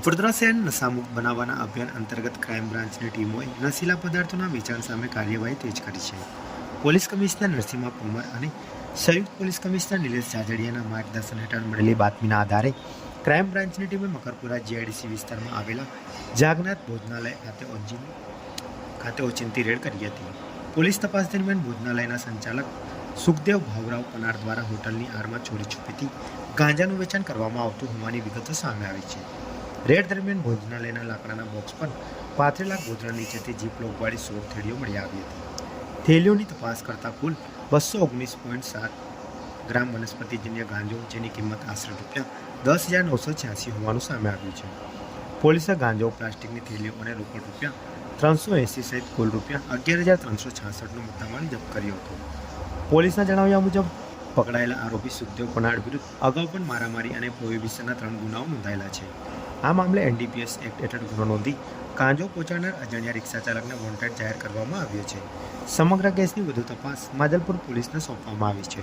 વડોદરા શહેરને નશામુક્ત બનાવવાના અભિયાન અંતર્ગત ક્રાઇમ બ્રાન્ચની ટીમોએ નશીલા પદાર્થોના વેચાણ સામે કાર્યવાહી તેજ કરી છે. પોલીસ કમિશનર નરસિંહા પરમાર અને સંયુક્ત પોલીસ કમિશનર નિલેશ જાજડિયાના માર્ગદર્શન હેઠળ મળેલી બાતમીના આધારે ક્રાઇમ બ્રાન્ચની ટીમે મકરપુરા જીઆઈડીસી વિસ્તારમાં આવેલા જાગનાથ ભોજનાલય ખાતે ઓચિંતી રેડ કરી હતી. પોલીસ તપાસ દરમિયાન ભોજનાલયના સંચાલક સુખદેવ ભાવરાવ પનાર દ્વારા હોટલની આડમાં ચોરી છુપીથી ગાંજાનું વેચાણ કરવામાં આવતું હોવાની વિગતો સામે આવી છે. રેડ દરમિયાન ભોજનાલયના લાકડાના બોક્સ પર પાથરેલા ગોધરા નીચેથી જીપ લોકવાળી 16 થેલીઓ મળી આવી હતી. થેલીઓની તપાસ કરતા કુલ 219.7 ગ્રામ વનસ્પતિજન્ય ગાંજો, જેની કિંમત આશરે ₹10,986 હોવાનું સામે આવ્યું છે. પોલીસે ગાંજો, પ્લાસ્ટિકની થેલીઓ અને રોકડ ₹380 સહિત કુલ ₹11,366નો મુદ્દામાલ જપ્ત કર્યો હતો. પોલીસના જણાવ્યા મુજબ પકડાયેલા આરોપી સુખદેવ પનાડ વિરુદ્ધ અગાઉ પણ મારામારી અને પ્રોહિબિશનના 3 ગુનાઓ નોંધાયેલા છે. આ મામલે NDPS એક્ટ હેઠળ ગુનો નોંધી ગાંજો પહોંચાડનાર અજાણ્યા રિક્ષા ચાલકને વોન્ટેડ જાહેર કરવામાં આવ્યો છે. સમગ્ર કેસની વધુ તપાસ માજલપુર પોલીસને સોંપવામાં આવી છે.